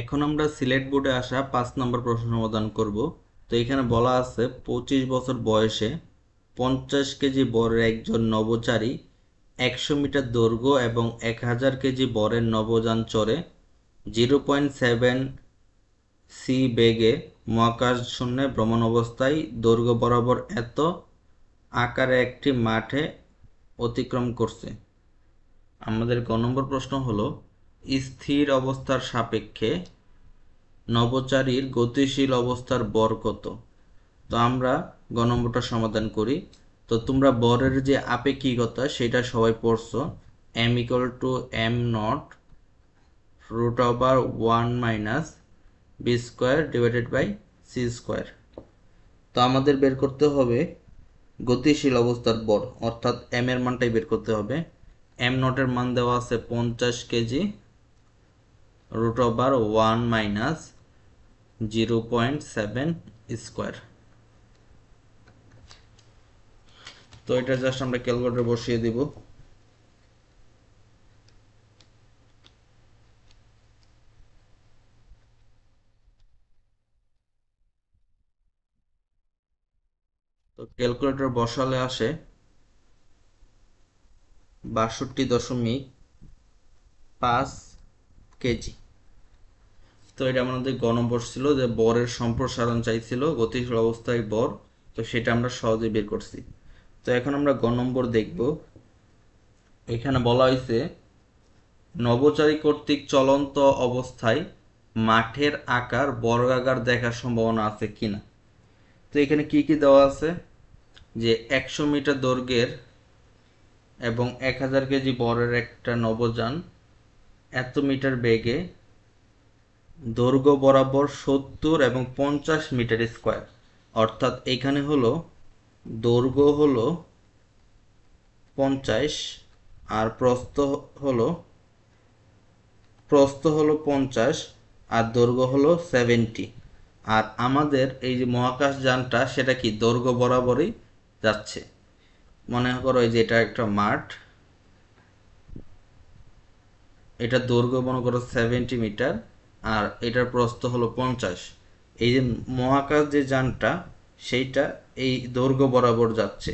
এখন আমরা সিলেট বোর্ডে আসা 5 নম্বর প্রশ্ন সমাধান করব। তো এখানে বলা আছে 25 বছর বয়সে 50 কেজি বরের একজন নভোচারী 100 মিটার দৈর্ঘ্য এবং 1000 কেজি বরের নভোযান চড়ে 0.7 সি বেগে মহাকাশশূন্যে ভ্রমণ অবস্থায় দৈর্ঘ্য বরাবর এত আকারে একটি মাঠে অতিক্রম করছে। আমাদের ক নম্বর প্রশ্ন হলো স্থির অবস্থার সাপেক্ষে নভোচারীর গতিশীল অবস্থার ভর কত। তো আমরা গ নম্বরটা সমাধান করি। তো তোমরা ভরের যে আপেক্ষিকতা সেটা সবাই পড়ছো, m equal to m nought root over 1 minus B square divided by C square. তো আমাদের বের করতে হবে গতিশীল অবস্থার ভর, অর্থাৎ m এর মানটাই বের করতে হবে। m নটের মান দেওয়া আছে 50 KG root over 1 minus 0.7 square. তো এটা জাস্ট আমরা ক্যালকুলেটরে বসিয়ে দিব। তো ক্যালকুলেটর বসালে আসে 62.5 কেজি। তো এটা আমাদের গ নম্বর ছিল যে বরের সম্প্রসারণ চাইছিল, গতিশীল অবস্থায় বর। তো সেটা আমরা সহজে বের করছি। তো এখন আমরা গ নম্বর দেখব। এখানে বলা হয়েছে নভোচারী কর্তৃক চলন্ত অবস্থায় মাঠের আকার বর্গাকার দেখার সম্ভাবনা আছে কিনা। তো এখানে কি কি দেওয়া আছে যে 100 মিটার দৈর্ঘ্যের এবং 1000 কেজি বরের একটা নভোযান এত মিটার বেগে দৈর্ঘ্য বরাবর 70 এবং 50 মিটার স্কোয়ার। অর্থাৎ এখানে হলো দৈর্ঘ্য হলো 50 আর প্রস্থ হলো 50 আর দৈর্ঘ্য হলো 70। আর আমাদের এই যে মহাকাশ যানটা সেটা কি দৈর্ঘ্য বরাবরই যাচ্ছে। মনে করো এই যে এটা একটা মাঠ, এটা দৈর্ঘ্য মনে করো 70 মিটার আর এটার প্রস্থ হলো 50। এই যে মহাকাশ যে যানটা সেইটা এই দৈর্ঘ্য বরাবর যাচ্ছে।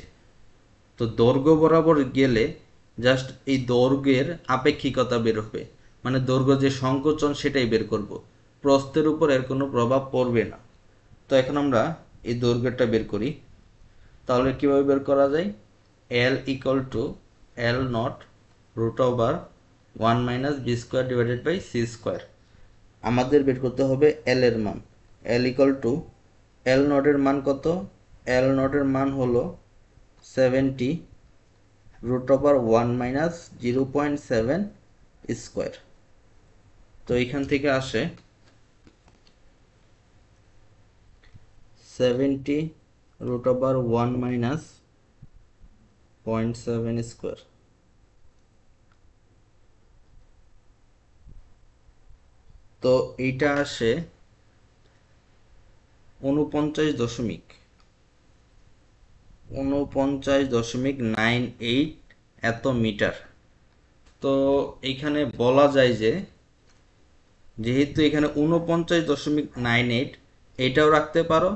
তো দৈর্ঘ্য বরাবর গেলে জাস্ট এই দৈর্ঘ্যের আপেক্ষিকতা বের হবে, মানে দৈর্ঘ্য যে সংকোচন সেটাই বের করব, প্রস্থের উপর এর কোনো প্রভাব পড়বে না। তো এখন আমরা এই দৈর্ঘ্যটা বের করি। তাহলে কিভাবে বের করা যায়, L equal to L naught root over 1 minus B square divided by C square. আমাদের বের করতে হবে এল এর মান। এল ইকুয়াল টু এল নটের মান কত, এল নটের মান হলো 70 রুট ওভার 1 মাইনাস 0.7 স্কোয়ার। তো এখান থেকে আসে 70 রুট ওভার 1 মাইনাস 0.7 স্কোয়ার। তো এইটা আসে 49.98 এত মিটার। তো এইখানে বলা যায় যে যেহেতু এখানে 49.98 এটাও রাখতে পারো,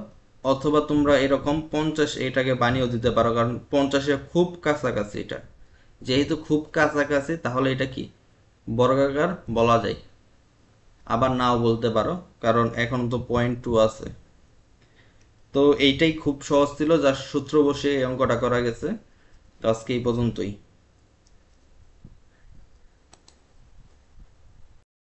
অথবা তোমরা এরকম 50 এটাকে বানিয়েও দিতে পারো, কারণ 50-এর খুব কাছাকাছি এটা। যেহেতু খুব কাছাকাছি তাহলে এটা কি বর্গাকার বলা যায়। আবার নাও বলতে পারো, কারণ এখন তো 0.2 আছে। তো এইটাই খুব সহজ ছিল, যার সূত্র বসে এই অঙ্কটা করা গেছে। তো আজকে এই পর্যন্তই।